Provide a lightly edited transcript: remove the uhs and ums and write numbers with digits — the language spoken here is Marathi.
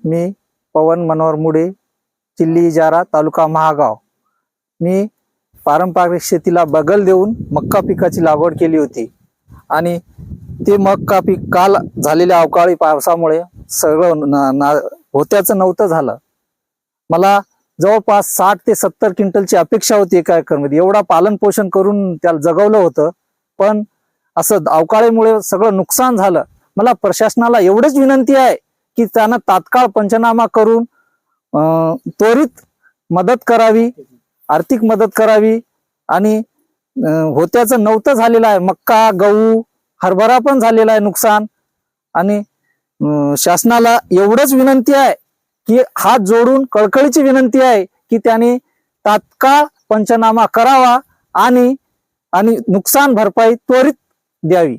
मी पवन मनोहर मुडे, चिल्ली इजारा, तालुका महागाव. मी पारंपरिक शेतीला बगल देऊन मक्का पिकाची लागवड केली होती आणि ते मक्का पीक काल झालेल्या अवकाळी पावसामुळे सगळं होत्याचं नव्हतं झालं. मला जवळपास 60 ते 70 क्विंटलची अपेक्षा होती एका एकरमध्ये. एवढा पालन पोषण करून त्याला जगवलं होतं, पण असं अवकाळीमुळे सगळं नुकसान झालं. मला प्रशासनाला एवढीच विनंती आहे की त्यांना तात्काळ पंचनामा करून त्वरित मदत करावी, आर्थिक मदत करावी. आणि होत्याचं नव्हतं झालेलं आहे, मक्का, गहू, हरभरा पण झालेला आहे नुकसान. आणि शासनाला एवढंच विनंती आहे की हात जोडून कळकळीची विनंती आहे की त्यांनी तात्काळ पंचनामा करावा आणि नुकसान भरपाई त्वरित द्यावी.